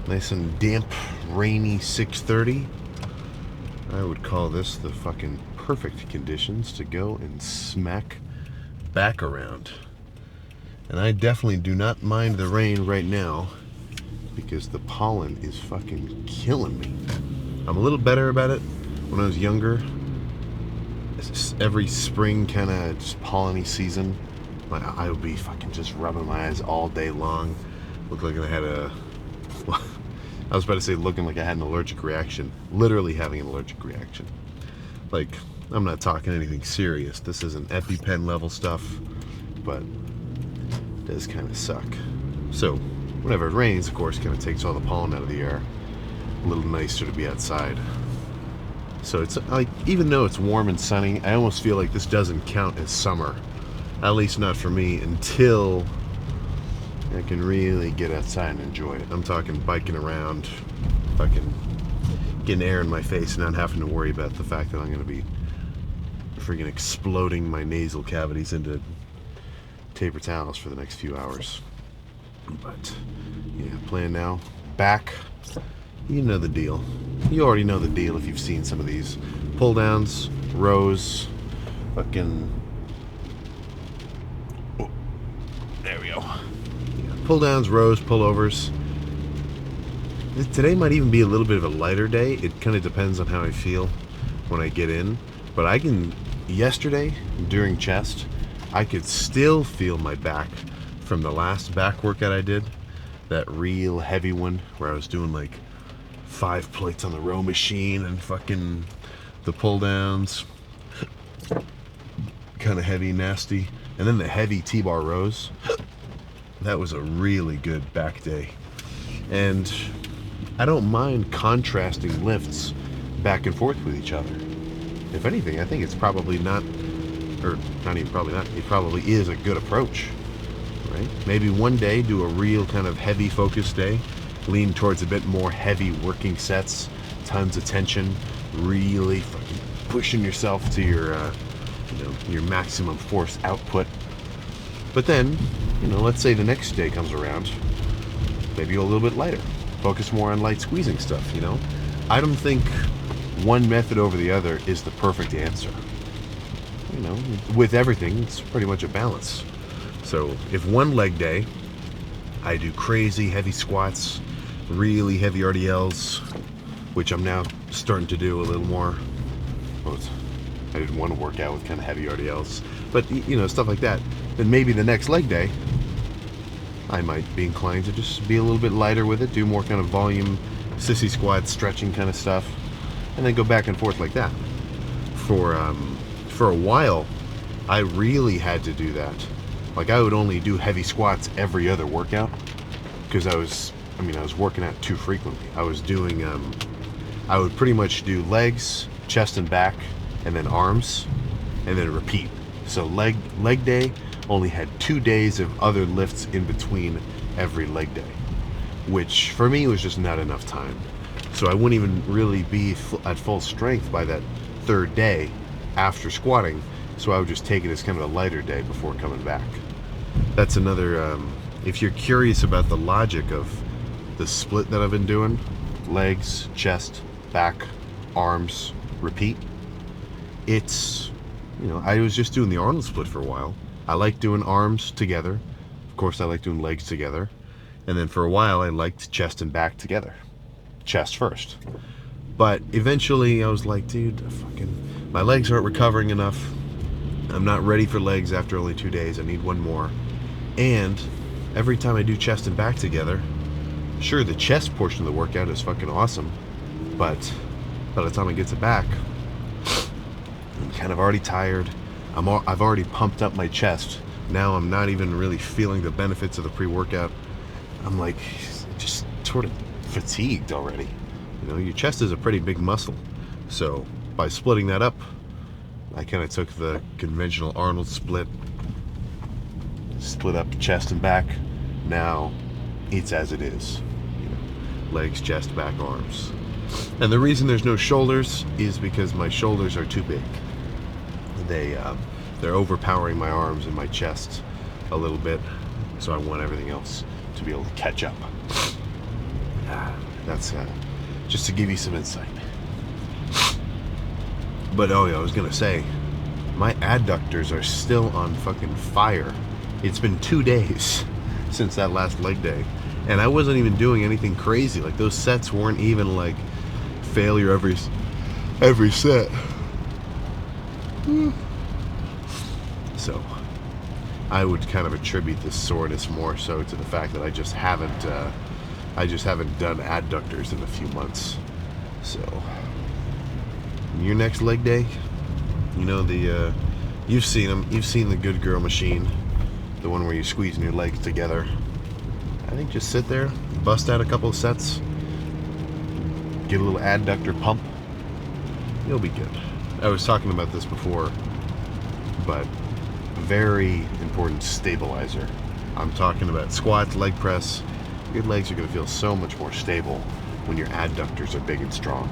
nice and damp, rainy 6:30. I would call this the fucking perfect conditions to go and smack back around. And I definitely do not mind the rain right now because the pollen is fucking killing me. I'm a little better about it. When I was younger, every spring kind of just pollen-y season, I would be fucking just rubbing my eyes all day long. Looked like I had well, I was about to say looking like I had an allergic reaction. Literally having an allergic reaction. Like, I'm not talking anything serious. This isn't EpiPen level stuff, but it does kind of suck. So, whenever it rains, of course, kind of takes all the pollen out of the air. A little nicer to be outside. So it's like, even though it's warm and sunny, I almost feel like this doesn't count as summer. At least not for me, until I can really get outside and enjoy it. I'm talking biking around, fucking getting air in my face, and not having to worry about the fact that I'm going to be freaking exploding my nasal cavities into paper towels for the next few hours. But yeah, plan now. Back. You know the deal. You already know the deal if you've seen some of these. Pull downs, rows, fucking... Oh, there we go. Yeah, pull downs, rows, pullovers. Today might even be a little bit of a lighter day. It kind of depends on how I feel when I get in. But I can... Yesterday, during chest, I could still feel my back from the last back workout I did. That real heavy one where I was doing like 5 plates on the row machine and fucking the pull downs. Kind of heavy, nasty. And then the heavy T-bar rows. That was a really good back day. And I don't mind contrasting lifts back and forth with each other. If anything, I think it's probably not, or not even probably not, it probably is a good approach, right? Maybe one day do a real kind of heavy focus day, lean towards a bit more heavy working sets, tons of tension, really fucking pushing yourself to your, your maximum force output. But then, let's say the next day comes around, maybe a little bit lighter, focus more on light squeezing stuff, I don't think one method over the other is the perfect answer. With everything, it's pretty much a balance. So if one leg day, I do crazy heavy squats, really heavy RDLs, which I'm now starting to do a little more. I didn't want to work out with kind of heavy RDLs, but stuff like that. Then maybe the next leg day, I might be inclined to just be a little bit lighter with it, do more kind of volume, sissy squat, stretching kind of stuff, and then go back and forth like that. For a while, I really had to do that. Like, I would only do heavy squats every other workout because I was working out too frequently. I was doing, I would pretty much do legs, chest and back, and then arms, and then repeat. So leg day only had 2 days of other lifts in between every leg day, which for me was just not enough time. So I wouldn't even really be at full strength by that third day after squatting. So I would just take it as kind of a lighter day before coming back. That's another, if you're curious about the logic of the split that I've been doing, legs, chest, back, arms, repeat, it's, I was just doing the Arnold split for a while. I like doing arms together. Of course, I like doing legs together. And then for a while, I liked chest and back together. Chest first. But eventually, I was like, dude, my legs aren't recovering enough. I'm not ready for legs after only 2 days. I need one more. And every time I do chest and back together, sure, the chest portion of the workout is fucking awesome, but by the time I get to back, I'm kind of already tired. I've already pumped up my chest. Now I'm not even really feeling the benefits of the pre-workout. I'm like, just sort of fatigued already. Your chest is a pretty big muscle. So by splitting that up, I kind of took the conventional Arnold split up chest and back. Now it's as it is. Legs, chest, back, arms. And the reason there's no shoulders is because my shoulders are too big. They're overpowering my arms and my chest a little bit. So I want everything else to to be able to catch up. That's just to give you some insight. But oh yeah, I was gonna say, my adductors are still on fucking fire. It's been 2 days since that last leg day, and I wasn't even doing anything crazy. Like, those sets weren't even like failure every set. So I would kind of attribute this soreness more so to the fact that I just haven't done adductors in a few months. So your next leg day, you know, you've seen them. You've seen the good girl machine, the one where you're squeezing your legs together. I think just sit there, bust out a couple of sets, get a little adductor pump. You'll be good. I was talking about this before, but very important stabilizer. I'm talking about squats, leg press. Your legs are going to feel so much more stable when your adductors are big and strong.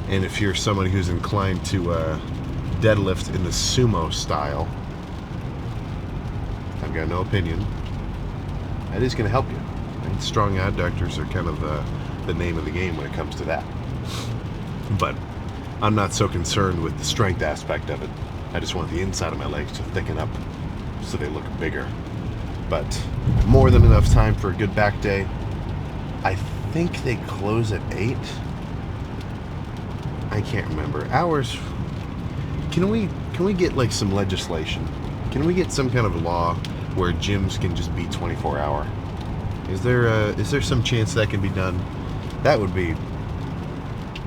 And if you're somebody who's inclined to deadlift in the sumo style, I've got no opinion. That is going to help you. Right? Strong adductors are kind of the name of the game when it comes to that. But I'm not so concerned with the strength aspect of it. I just want the inside of my legs to thicken up so they look bigger. But more than enough time for a good back day. I think they close at 8. I can't remember. Hours. Can we get like some legislation? Can we get some kind of law where gyms can just be 24-hour? Is there some chance that can be done? That would be,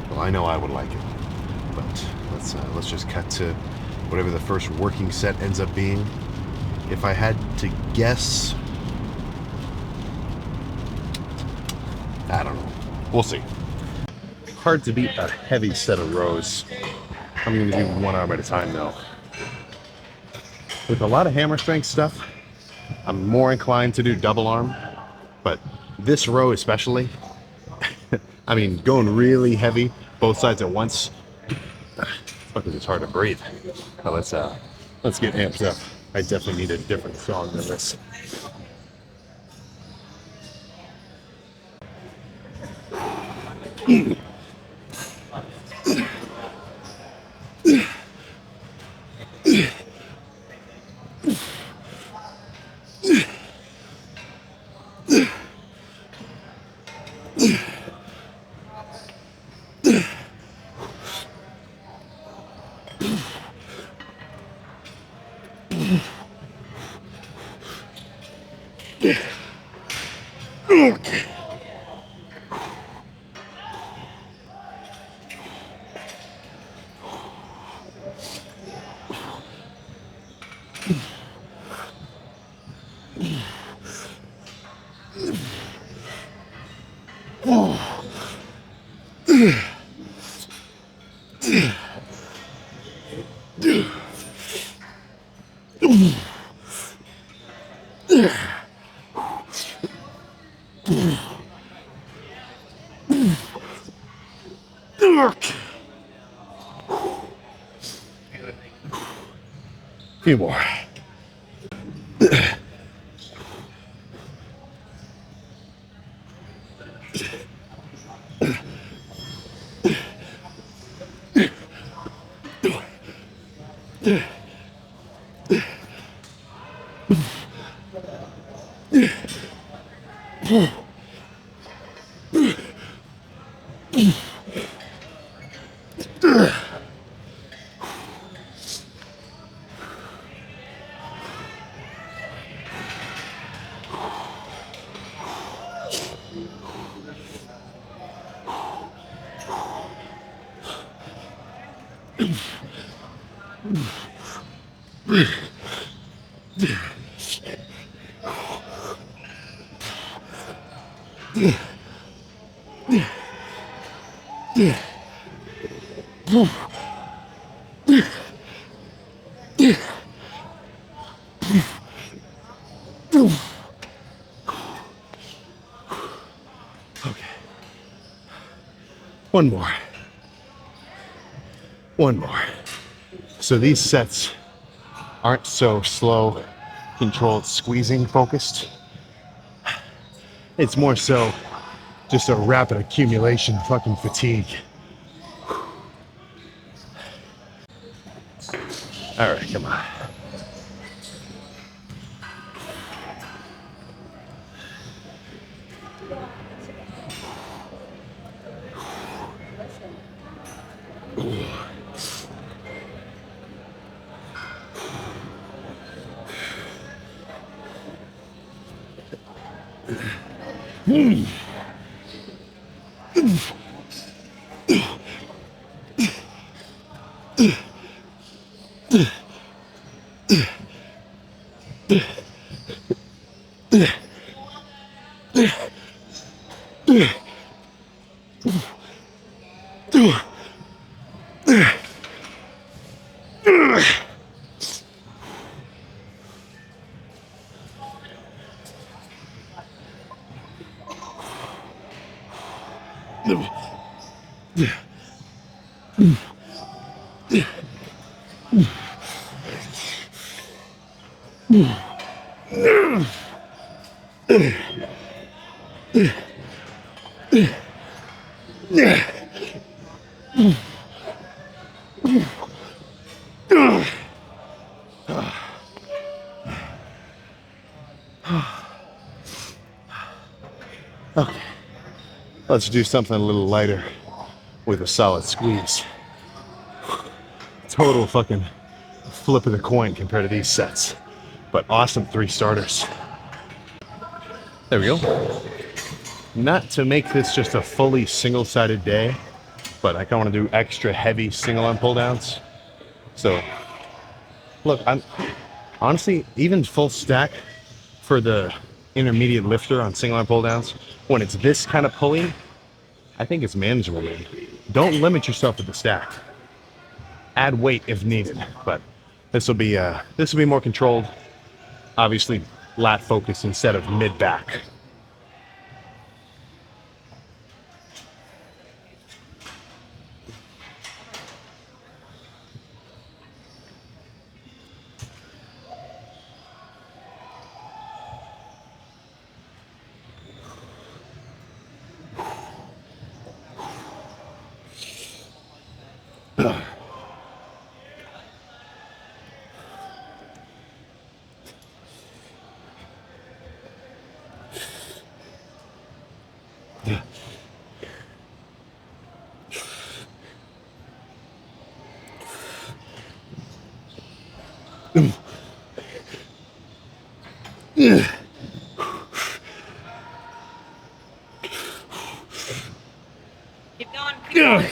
well, I know I would like it. But let's just cut to whatever the first working set ends up being. If I had to guess, I don't know. We'll see. Hard to beat a heavy set of rows. I'm going to do 1 arm at a time though. With a lot of hammer strength stuff, I'm more inclined to do double arm, but this row especially, I mean, going really heavy, both sides at once, fucking it's hard to breathe. But let's get amped up. I definitely need a different song than this. Few more. One more. One more. So these sets aren't so slow, controlled, squeezing focused. It's more so just a rapid accumulation fucking fatigue. All right, come on. Okay, let's do something a little lighter with a solid squeeze. Total fucking flip of the coin compared to these sets, but awesome 3 starters. There we go. Not to make this just a fully single-sided day, but I kind of want to do extra heavy single arm pull downs. So look, I'm honestly even full stack for the intermediate lifter on single arm pull downs. When it's this kind of pulling, I think it's manageable, man. Don't limit yourself to the stack. Add weight if needed, but this will be more controlled. Obviously, lat focus instead of mid back. Keep going. Keep going.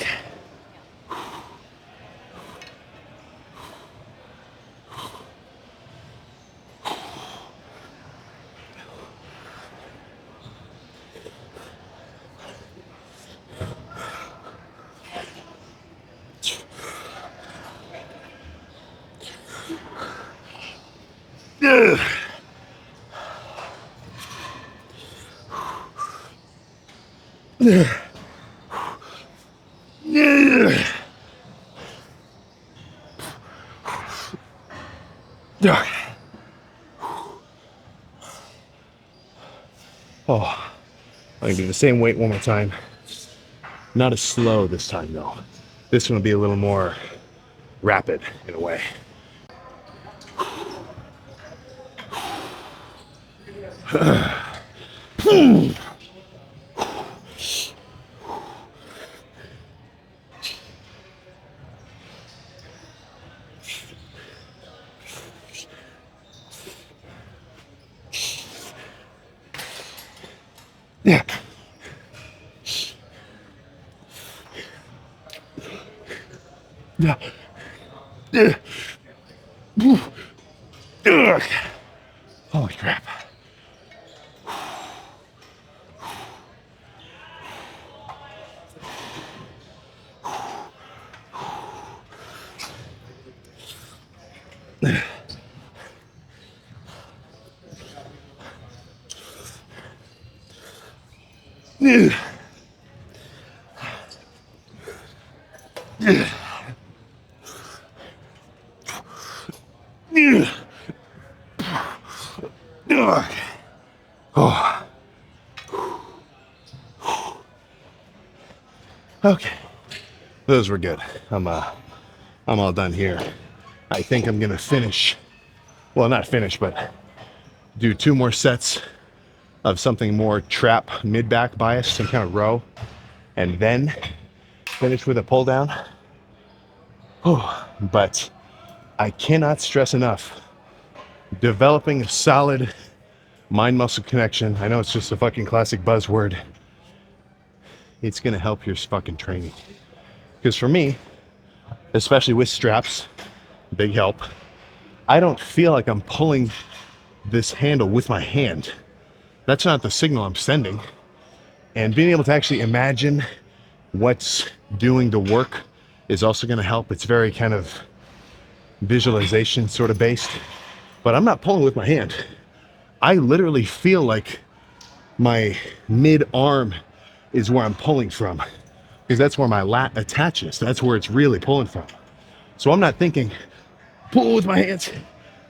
Oh, I can do the same weight one more time. Not as slow this time though. This one will be a little more rapid in a way. Yeah. Yeah. Holy crap. Oh. Okay, those were good. I'm all done here. I think I'm gonna finish, well, not finish, but do 2 more sets of something more trap mid-back bias, some kind of row, and then finish with a pull down. Oh, but I cannot stress enough, developing a solid mind muscle connection. I know it's just a fucking classic buzzword. It's gonna help your fucking training. Because for me, especially with straps, big help, I don't feel like I'm pulling this handle with my hand. That's not the signal I'm sending. And being able to actually imagine what's doing the work is also going to help. It's very kind of visualization sort of based, but I'm not pulling with my hand. I literally feel like my mid arm is where I'm pulling from, because that's where my lat attaches. That's where it's really pulling from. So I'm not thinking pull with my hands.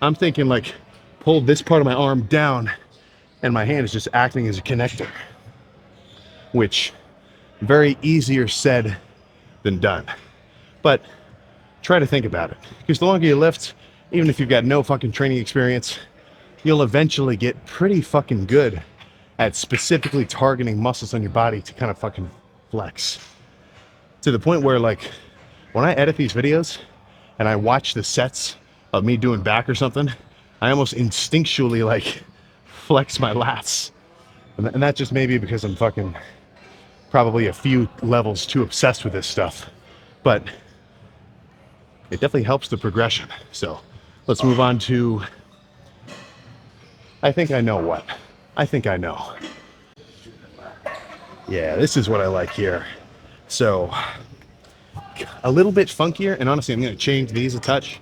I'm thinking like pull this part of my arm down, and my hand is just acting as a connector, which very easier said than done. But try to think about it, because the longer you lift, even if you've got no fucking training experience, you'll eventually get pretty fucking good at specifically targeting muscles on your body to kind of fucking flex. To the point where, like, when I edit these videos and I watch the sets of me doing back or something, I almost instinctually like flex my lats. And that's just maybe because I'm fucking probably a few levels too obsessed with this stuff. But it definitely helps the progression. So let's move on to, I think I know what. I think I know. Yeah, this is what I like here. So a little bit funkier, and honestly, I'm gonna change these a touch.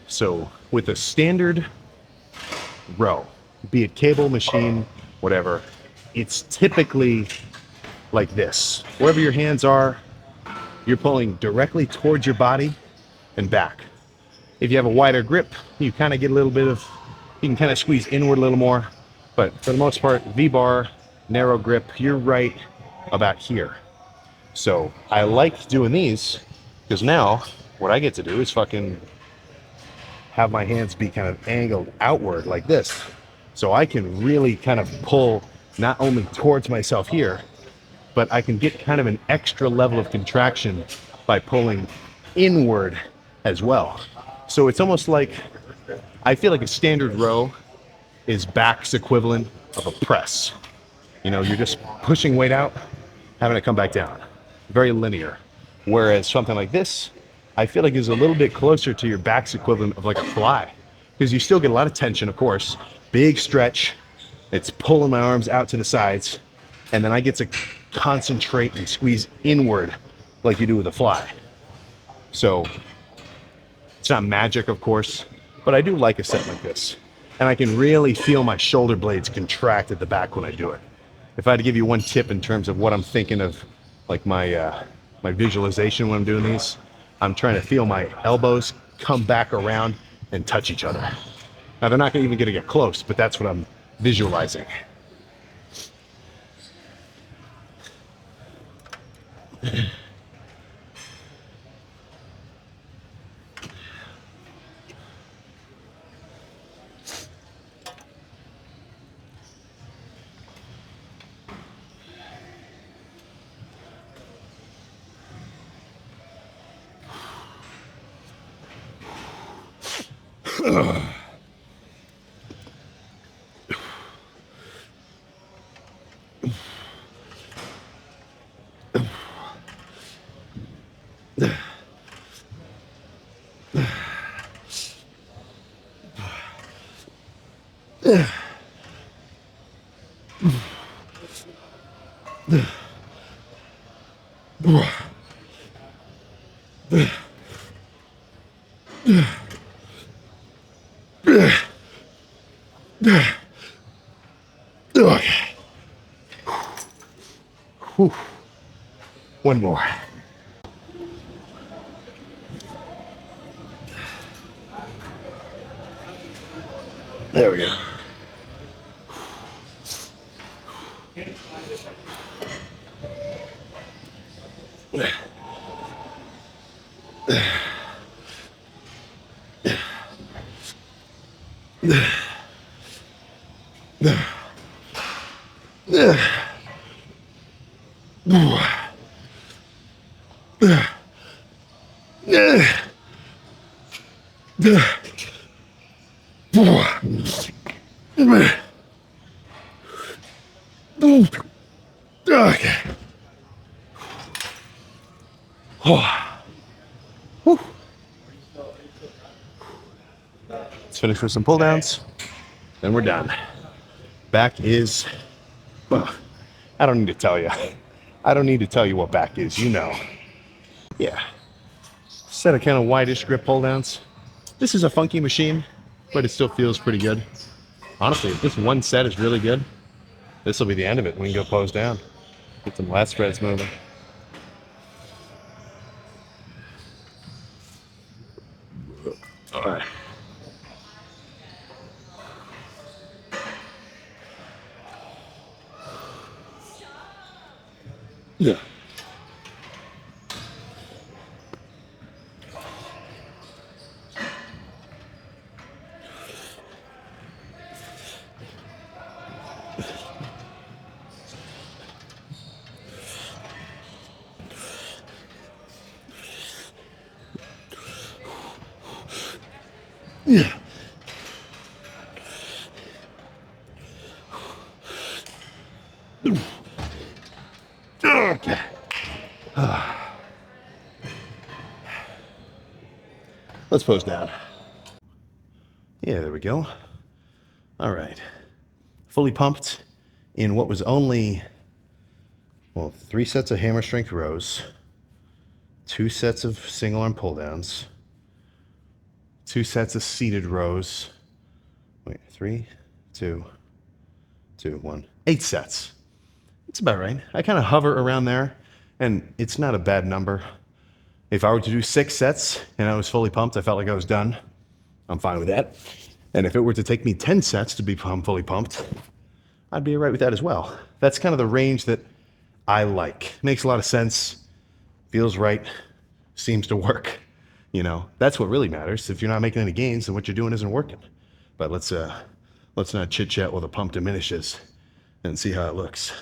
So with a standard row, be it cable, machine, whatever, it's typically like this. Wherever your hands are, you're pulling directly towards your body and back. If you have a wider grip, you kind of get a little bit of, you can kind of squeeze inward a little more, but for the most part, V-bar, narrow grip, you're right about here. So I like doing these because now what I get to do is fucking have my hands be kind of angled outward like this. So I can really kind of pull not only towards myself here, but I can get kind of an extra level of contraction by pulling inward as well. So it's almost like, I feel like a standard row is back's equivalent of a press. You know, you're just pushing weight out, having it come back down. Very linear. Whereas something like this, I feel like is a little bit closer to your back's equivalent of like a fly. Because you still get a lot of tension, of course. Big stretch. It's pulling my arms out to the sides. And then I get to concentrate and squeeze inward like you do with a fly. So it's not magic, of course, but I do like a set like this. And I can really feel my shoulder blades contract at the back when I do it. If I had to give you one tip in terms of what I'm thinking of, like my visualization when I'm doing these, I'm trying to feel my elbows come back around and touch each other. Now they're not even gonna get close, but that's what I'm visualizing. Okay. Whew. One more. There we go. Okay. Let's finish with some pull downs, then we're done. Back is, well, I don't need to tell you. I don't need to tell you what back is, you know. Yeah. Set of kind of wideish grip pull downs. This is a funky machine, but it still feels pretty good. Honestly, if this one set is really good, this will be the end of it. We can go pose down. Get some lat spreads moving. All right. Yeah. Yeah. Okay. Let's pose down. Yeah, there we go. All right. Fully pumped in what was only, well, 3 sets of hammer strength rows, 2 sets of single arm pull downs, 2 sets of seated rows. Wait, 3, 2, 2, 1. 8 sets. It's about right. I kind of hover around there, and it's not a bad number. If I were to do 6 sets and I was fully pumped, I felt like I was done. I'm fine with that. And if it were to take me 10 sets to be fully pumped, I'd be all right with that as well. That's kind of the range that I like. Makes a lot of sense. Feels right. Seems to work. You know, that's what really matters. If you're not making any gains, then what you're doing isn't working. But let's not chit chat while the pump diminishes and see how it looks.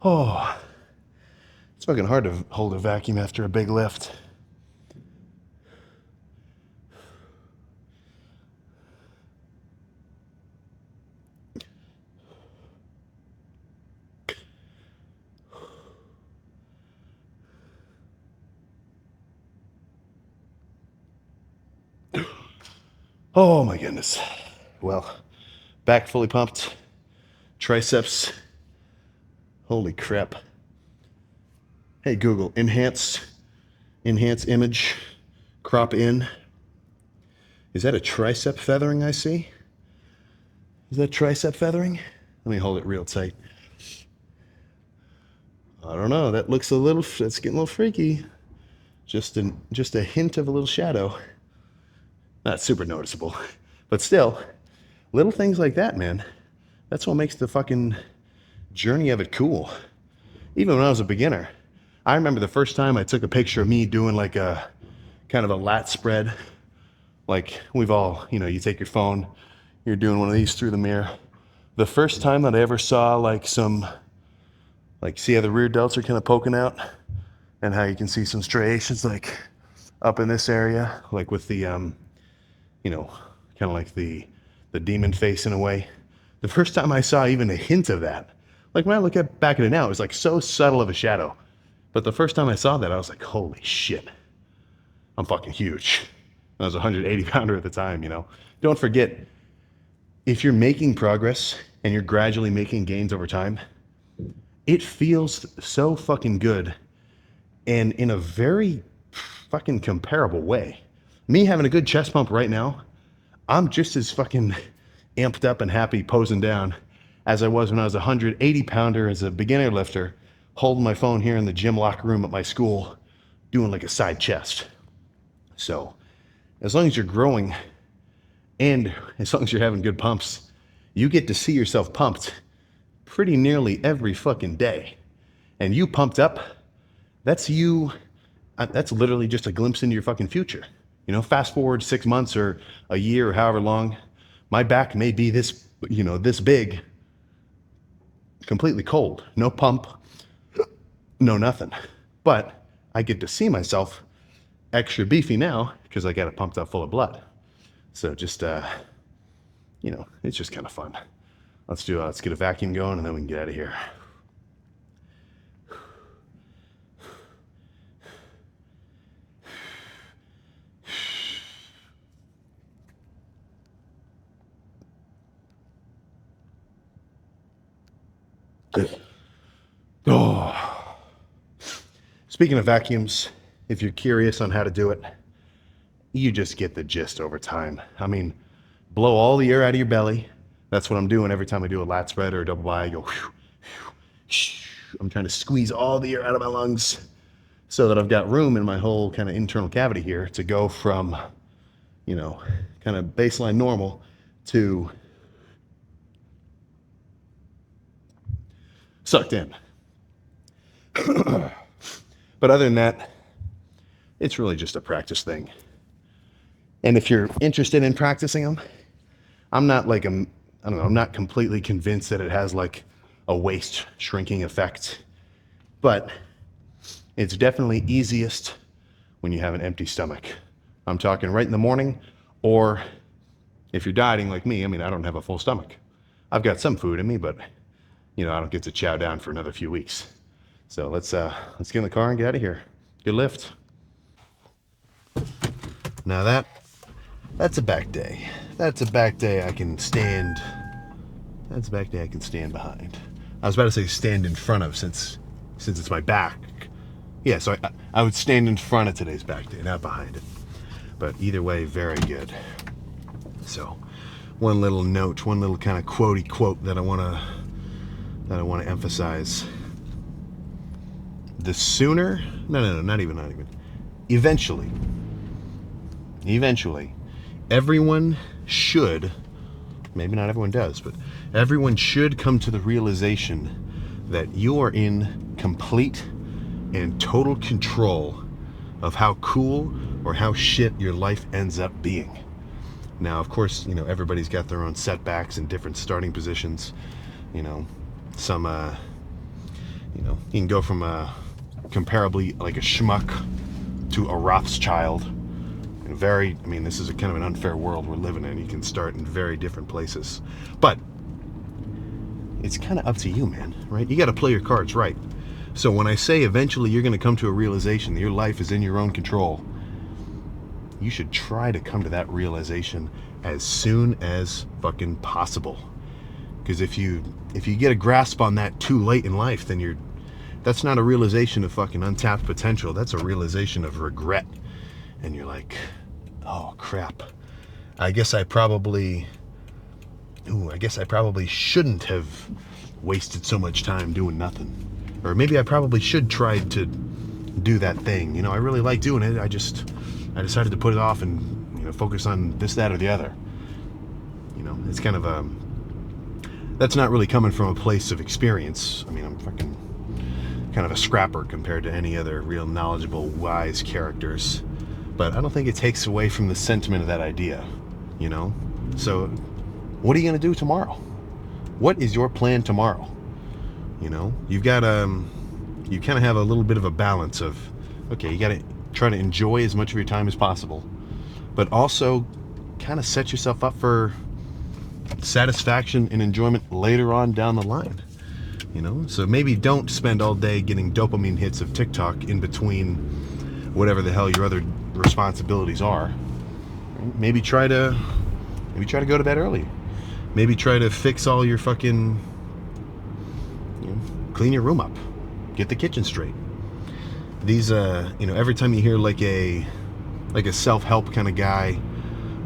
Oh, it's fucking hard to hold a vacuum after a big lift. Oh my goodness. Well, back fully pumped. Triceps. Holy crap. Hey Google, enhance image, crop in. Is that a tricep feathering I see? Is that tricep feathering? Let me hold it real tight. I don't know, that's getting a little freaky. Just a hint of a little shadow. Not super noticeable, but still, little things like that, man. That's what makes the fucking journey of it cool. Even when I was a beginner, I remember the first time I took a picture of me doing like a kind of a lat spread. Like we've all, you take your phone, you're doing one of these through the mirror. The first time that I ever saw see how the rear delts are kind of poking out and how you can see some striations like up in this area, like with the, kind of like the demon face in a way. The first time I saw even a hint of that, like when I look back at it now, it was like so subtle of a shadow. But the first time I saw that, I was like, holy shit, I'm fucking huge. I was a 180 pounder at the time, Don't forget, if you're making progress and you're gradually making gains over time, it feels so fucking good. And in a very fucking comparable way. Me having a good chest pump right now, I'm just as fucking amped up and happy posing down as I was when I was a 180 pounder as a beginner lifter, holding my phone here in the gym locker room at my school, doing like a side chest. So as long as you're growing and as long as you're having good pumps, you get to see yourself pumped pretty nearly every fucking day. And you pumped up, that's you, that's literally just a glimpse into your fucking future. You know, fast forward 6 months or a year or however long, my back may be this, this big, completely cold, no pump, no nothing. But I get to see myself extra beefy now because I got it pumped up full of blood. So just, it's just kind of fun. Let's get a vacuum going and then we can get out of here. Oh. Speaking of vacuums, if you're curious on how to do it, you just get the gist over time. I mean, blow all the air out of your belly. That's what I'm doing every time I do a lat spread or a double by. I go, whew, whew. I'm trying to squeeze all the air out of my lungs so that I've got room in my whole kind of internal cavity here to go from, kind of baseline normal to sucked in. But other than that, it's really just a practice thing. And if you're interested in practicing them, I'm not like I'm not completely convinced that it has like a waist shrinking effect, but it's definitely easiest when you have an empty stomach. I'm talking right in the morning, or if you're dieting like me, I mean, I don't have a full stomach. I've got some food in me, but I don't get to chow down for another few weeks. So let's get in the car and get out of here. Good lift. Now that's a back day. That's a back day I can stand. That's a back day I can stand behind. I was about to say stand in front of since it's my back. Yeah, so I would stand in front of today's back day, not behind it. But either way, very good. So one little note, one little kind of quotey quote that I want to emphasize. The sooner, no, not even. Eventually, everyone should, maybe not everyone does, but everyone should come to the realization that you are in complete and total control of how cool or how shit your life ends up being. Now, of course, everybody's got their own setbacks and different starting positions. Some, you can go from comparably like a schmuck to a Rothschild. And this is a kind of an unfair world we're living in. You can start in very different places. But it's kind of up to you, man, right? You got to play your cards right. So when I say eventually you're going to come to a realization that your life is in your own control, you should try to come to that realization as soon as fucking possible. Because if you get a grasp on that too late in life, then that's not a realization of fucking untapped potential. That's a realization of regret. And you're like, oh crap. I guess I probably shouldn't have wasted so much time doing nothing. Or maybe I probably should try to do that thing. I really like doing it. I decided to put it off and focus on this, that, or the other. It's kind of that's not really coming from a place of experience. I mean, I'm fucking kind of a scrapper compared to any other real knowledgeable, wise characters. But I don't think it takes away from the sentiment of that idea, So what are you going to do tomorrow? What is your plan tomorrow? You've got you kind of have a little bit of a balance of, okay, you got to try to enjoy as much of your time as possible, but also kind of set yourself up for satisfaction and enjoyment later on down the line. So maybe don't spend all day getting dopamine hits of TikTok in between whatever the hell your other responsibilities are. Maybe try to go to bed early. Maybe try to fix all your fucking, clean your room up, get the kitchen straight. these, every time you hear like a self-help kind of guy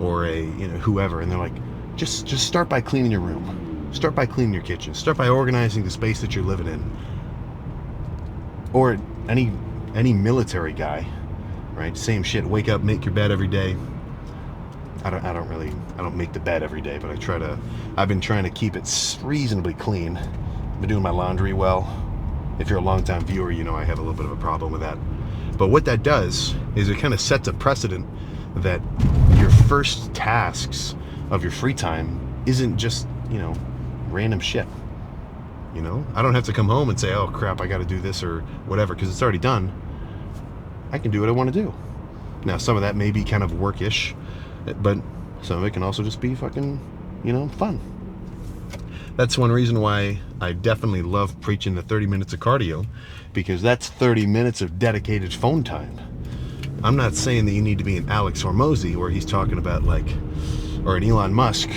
or a, whoever, and they're like, just start by cleaning your room. Start by cleaning your kitchen. Start by organizing the space that you're living in. Or any military guy, right? Same shit. Wake up, make your bed every day. I don't make the bed every day, but I've been trying to keep it reasonably clean. I've been doing my laundry well. If you're a longtime viewer, you know I have a little bit of a problem with that. But what that does is it kind of sets a precedent that your first tasks of your free time isn't just, random shit. I don't have to come home and say, oh crap, I got to do this or whatever, because it's already done. I can do what I want to do. Now, some of that may be kind of workish, but some of it can also just be fucking, fun. That's one reason why I definitely love preaching the 30 minutes of cardio, because that's 30 minutes of dedicated phone time. I'm not saying that you need to be an Alex Hormozy where he's talking about or an Elon Musk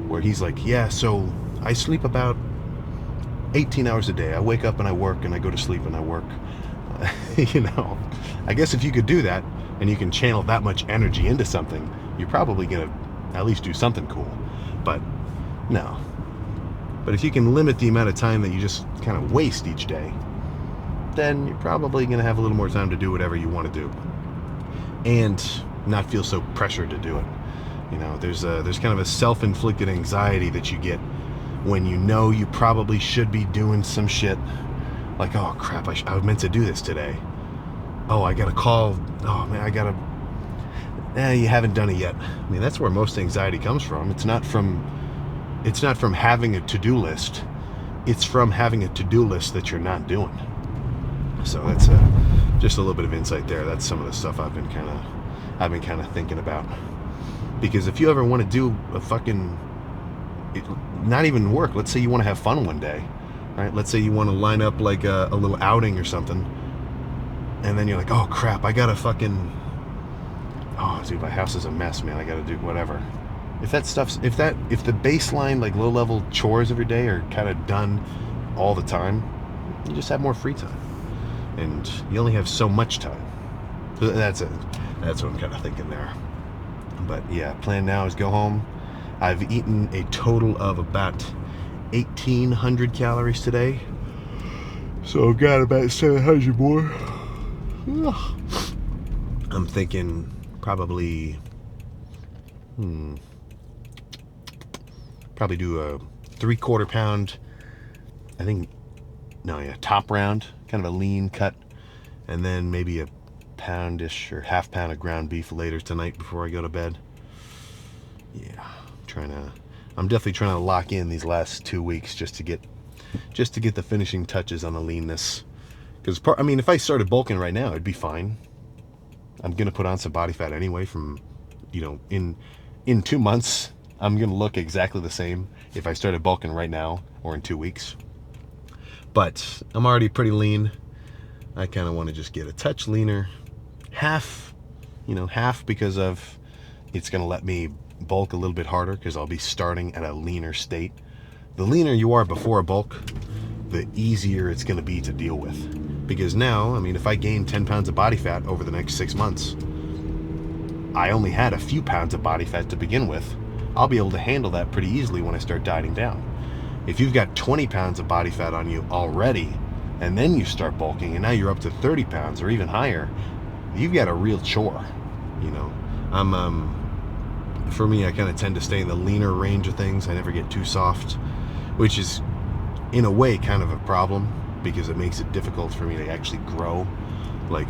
where he's like, yeah, so I sleep about 18 hours a day. I wake up and I work and I go to sleep and I work. I guess if you could do that and you can channel that much energy into something, you're probably going to at least do something cool. But no. But if you can limit the amount of time that you just kind of waste each day, then you're probably going to have a little more time to do whatever you want to do and not feel so pressured to do it. There's kind of a self-inflicted anxiety that you get when you probably should be doing some shit. Like, oh crap, I was meant to do this today. Oh, I got a call. Oh man, you haven't done it yet. I mean, that's where most anxiety comes from. It's not from having a to-do list. It's from having a to-do list that you're not doing. So that's just a little bit of insight there. That's some of the stuff I've been kind of thinking about. Because if you ever want to do a fucking, not even work, let's say you want to have fun one day, right? Let's say you want to line up like a little outing or something, and then you're like, oh crap, I gotta fucking, oh dude, my house is a mess, man, I gotta do whatever. If the baseline like low level chores every day are kind of done all the time, you just have more free time, and you only have so much time. So that's it. That's what I'm kind of thinking there. But yeah, plan now is go home. I've eaten a total of about 1,800 calories today. So I've got about 700 more. I'm thinking probably do a 3/4 pound, top round, kind of a lean cut, and then maybe a poundish or half pound of ground beef later tonight before I go to bed. Yeah, I'm definitely trying to lock in these last 2 weeks just to get the finishing touches on the leanness. Because if I started bulking right now, it'd be fine. I'm gonna put on some body fat anyway. From in 2 months, I'm gonna look exactly the same if I started bulking right now or in 2 weeks. But I'm already pretty lean. I kind of want to just get a touch leaner. Half because of it's going to let me bulk a little bit harder because I'll be starting at a leaner state. The leaner you are before a bulk, the easier it's going to be to deal with. Because now, if I gain 10 pounds of body fat over the next 6 months, I only had a few pounds of body fat to begin with. I'll be able to handle that pretty easily when I start dieting down. If you've got 20 pounds of body fat on you already, and then you start bulking, and now you're up to 30 pounds or even higher, you've got a real chore. For me, I kind of tend to stay in the leaner range of things. I never get too soft, which is in a way kind of a problem because it makes it difficult for me to actually grow. Like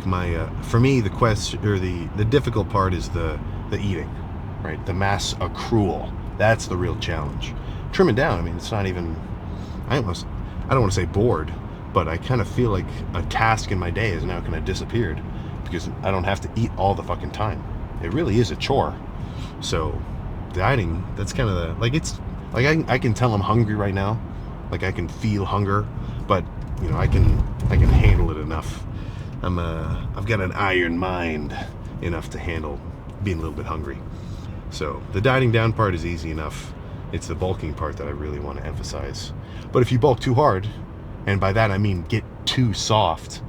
for me, the question or the difficult part is the eating, right? The mass accrual. That's the real challenge. Trimming down, it's not even, I don't want to say bored, but I kind of feel like a task in my day is now kind of disappeared because I don't have to eat all the fucking time. It really is a chore. So dieting, that's kind of I can tell I'm hungry right now. Like I can feel hunger, but I can handle it enough. I've got an iron mind enough to handle being a little bit hungry. So the dieting down part is easy enough. It's the bulking part that I really want to emphasize. But if you bulk too hard, and by that I mean get too soft,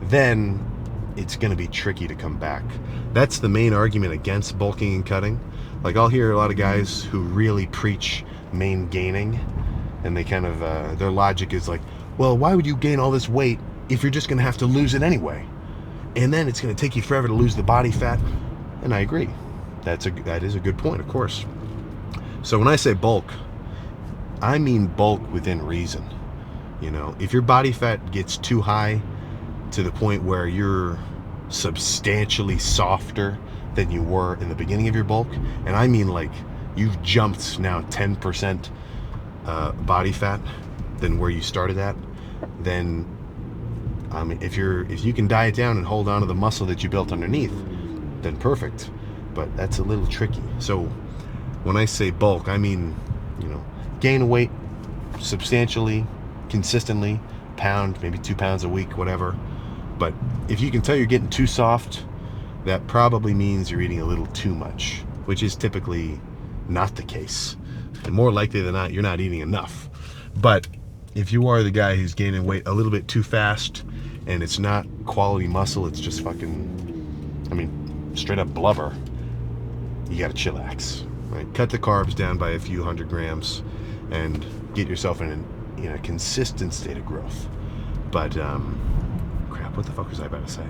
then it's going to be tricky to come back. That's the main argument against bulking and cutting. Like, I'll hear a lot of guys who really preach main gaining, and they kind of their logic is like, well, why would you gain all this weight if you're just going to have to lose it anyway? And then it's going to take you forever to lose the body fat. And I agree. That is a good point, of course. So when I say bulk, I mean bulk within reason. You know, if your body fat gets too high to the point where you're substantially softer than you were in the beginning of your bulk, and I mean like you've jumped now 10% body fat than where you started at, then I mean, if you can diet down and hold on to the muscle that you built underneath, then perfect. But that's a little tricky. So when I say bulk, I mean, you know, gain weight substantially, consistently, pound, maybe 2 pounds a week, whatever. But if you can tell you're getting too soft, that probably means you're eating a little too much, which is typically not the case. And more likely than not, you're not eating enough. But if you are the guy who's gaining weight a little bit too fast, and it's not quality muscle, it's just fucking, I mean, straight up blubber, you gotta chillax, right? Cut the carbs down by a few 100 grams and get yourself in a consistent state of growth. But, crap, what the fuck was I about to say?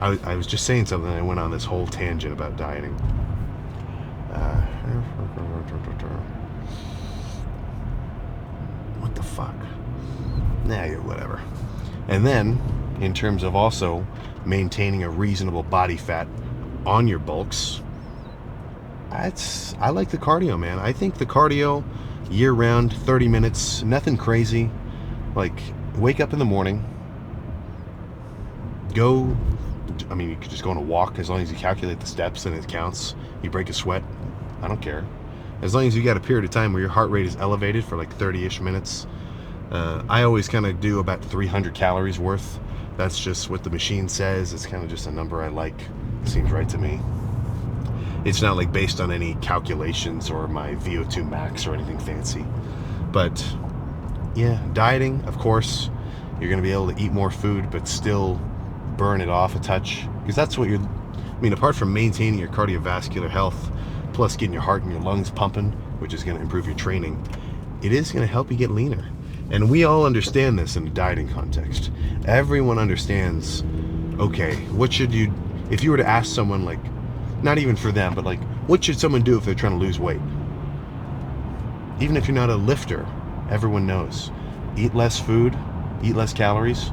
I was just saying something and I went on this whole tangent about dieting. What the fuck? Nah, whatever. And then, in terms of also maintaining a reasonable body fat on your bulks, I like the cardio, man. I think the cardio, year-round, 30 minutes, nothing crazy. Like, wake up in the morning, go, I mean, you could just go on a walk as long as you calculate the steps and it counts. You break a sweat, I don't care. As long as you got a period of time where your heart rate is elevated for like 30-ish minutes. I always kind of do about 300 calories worth. That's just what the machine says. It's kind of just a number I like. It seems right to me. It's not like based on any calculations or my VO2 max or anything fancy. But yeah, dieting, of course, you're going to be able to eat more food, but still burn it off a touch. Because that's what you're, I mean, apart from maintaining your cardiovascular health, plus getting your heart and your lungs pumping, which is going to improve your training, it is going to help you get leaner. And we all understand this in a dieting context. Everyone understands, okay, what should you, if you were to ask someone, like, not even for them, but like, what should someone do if they're trying to lose weight? Even if you're not a lifter, everyone knows. Eat less food, eat less calories,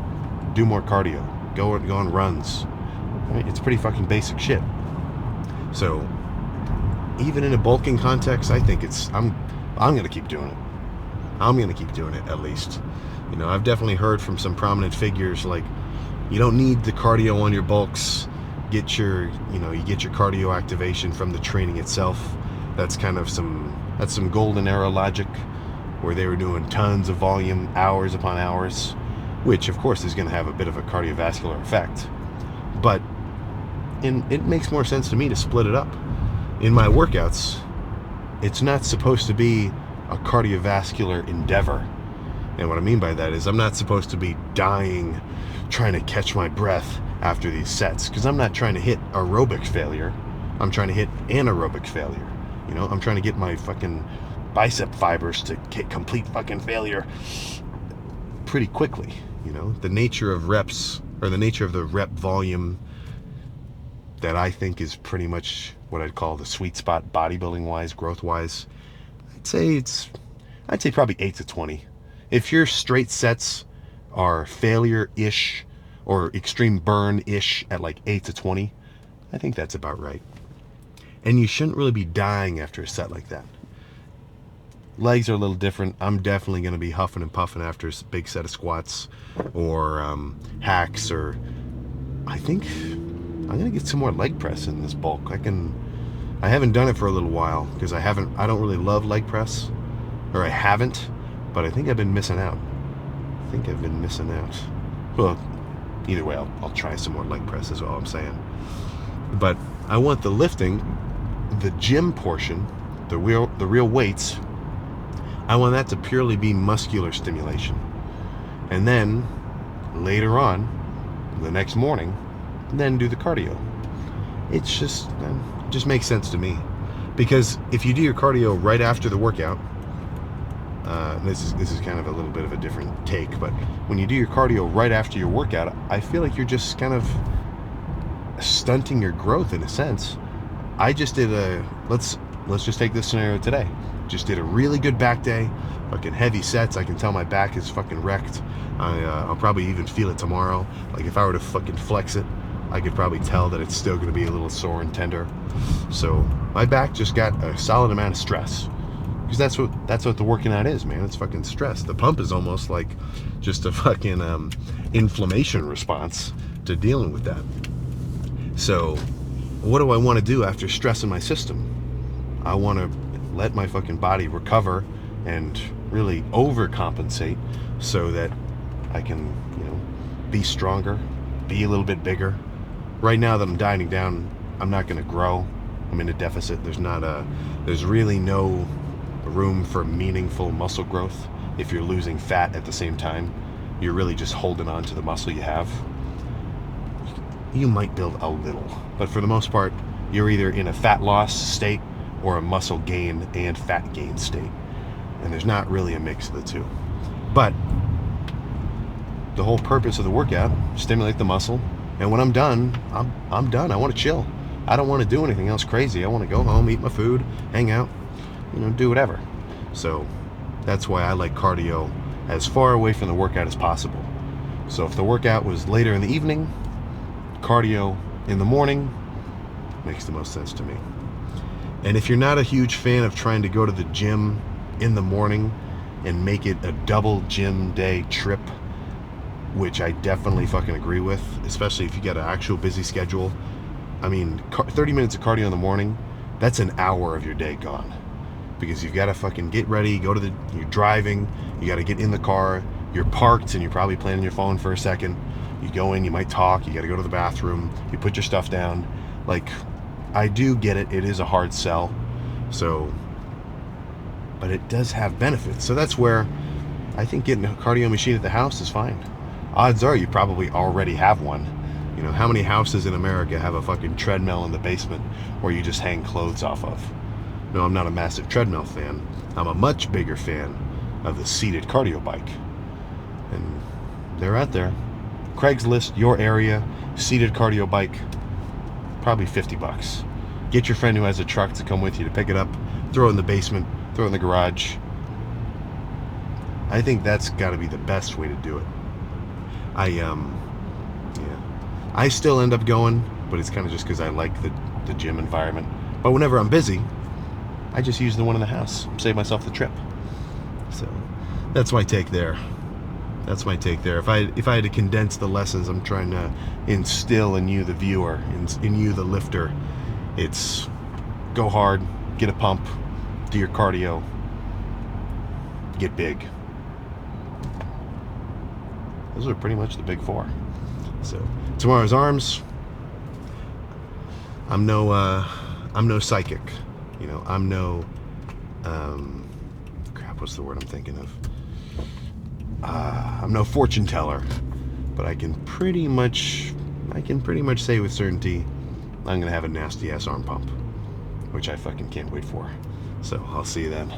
do more cardio, go on runs. Right? It's pretty fucking basic shit. So, even in a bulking context, I think I'm gonna keep doing it. I'm going to keep doing it, at least. You know, I've definitely heard from some prominent figures, like, you don't need the cardio on your bulks. You get your cardio activation from the training itself. That's kind of some golden era logic, where they were doing tons of volume, hours upon hours, which, of course, is going to have a bit of a cardiovascular effect. But it makes more sense to me to split it up. In my workouts, it's not supposed to be a cardiovascular endeavor. And what I mean by that is I'm not supposed to be dying trying to catch my breath after these sets, because I'm not trying to hit aerobic failure. I'm trying to hit anaerobic failure. You know, I'm trying to get my fucking bicep fibers to get complete fucking failure pretty quickly. You know, the nature of reps, or the nature of the rep volume, that I think is pretty much what I'd call the sweet spot bodybuilding wise, growth wise. I'd say probably 8 to 20. If your straight sets are failure-ish or extreme burn-ish at like 8 to 20, I think that's about right. And you shouldn't really be dying after a set like that. Legs are a little different. I'm definitely going to be huffing and puffing after a big set of squats or hacks, or I think I'm going to get some more leg press in this bulk. I haven't done it for a little while because I don't really love leg press, or I haven't, but I think I've been missing out. Well, either way, I'll try some more leg press is all I'm saying. But I want the lifting, the gym portion, the real weights, I want that to purely be muscular stimulation. And then later on, the next morning, then do the cardio. It's just makes sense to me, because if you do your cardio right after the workout, this is kind of a little bit of a different take, but when you do your cardio right after your workout, I feel like you're just kind of stunting your growth in a sense. I just did let's just take this scenario today. Just did a really good back day, fucking heavy sets. I can tell my back is fucking wrecked. I'll probably even feel it tomorrow. Like if I were to fucking flex it, I could probably tell that it's still going to be a little sore and tender. So my back just got a solid amount of stress, because that's what the working out is, man. It's fucking stress. The pump is almost like just a fucking inflammation response to dealing with that. So what do I want to do after stressing my system? I want to let my fucking body recover and really overcompensate so that I can, be stronger, be a little bit bigger. Right now that I'm dieting down, I'm not going to grow. I'm in a deficit. There's really no room for meaningful muscle growth. If you're losing fat at the same time, you're really just holding on to the muscle you have. You might build a little, but for the most part, you're either in a fat loss state or a muscle gain and fat gain state. And there's not really a mix of the two. But the whole purpose of the workout, stimulate the muscle, and when I'm done, I'm done. I want to chill. I don't want to do anything else crazy. I want to go home, eat my food, hang out, do whatever. So that's why I like cardio as far away from the workout as possible. So if the workout was later in the evening, cardio in the morning makes the most sense to me. And if you're not a huge fan of trying to go to the gym in the morning and make it a double gym day trip, which I definitely fucking agree with, especially if you get an actual busy schedule. I mean, 30 minutes of cardio in the morning, that's an hour of your day gone. Because you've got to fucking get ready, you're driving, you got to get in the car, you're parked and you're probably playing on your phone for a second. You go in, you might talk, you got to go to the bathroom, you put your stuff down. Like, I do get it, it is a hard sell. So, but it does have benefits. So that's where I think getting a cardio machine at the house is fine. Odds are you probably already have one. How many houses in America have a fucking treadmill in the basement where you just hang clothes off of? No, I'm not a massive treadmill fan. I'm a much bigger fan of the seated cardio bike. And they're out there. Craigslist, your area, seated cardio bike, probably $50. Get your friend who has a truck to come with you to pick it up, throw it in the basement, throw it in the garage. I think that's got to be the best way to do it. I still end up going, but it's kind of just because I like the gym environment. But whenever I'm busy, I just use the one in the house, save myself the trip. So that's my take there. That's my take there. If I had to condense the lessons I'm trying to instill in you, the viewer, in you, the lifter, it's go hard, get a pump, do your cardio, get big. Those are pretty much the big four. So tomorrow's arms. I'm no psychic, I'm no what's the word I'm thinking of? I'm no fortune teller, but I can pretty much say with certainty I'm gonna have a nasty ass arm pump, which I fucking can't wait for. So I'll see you then.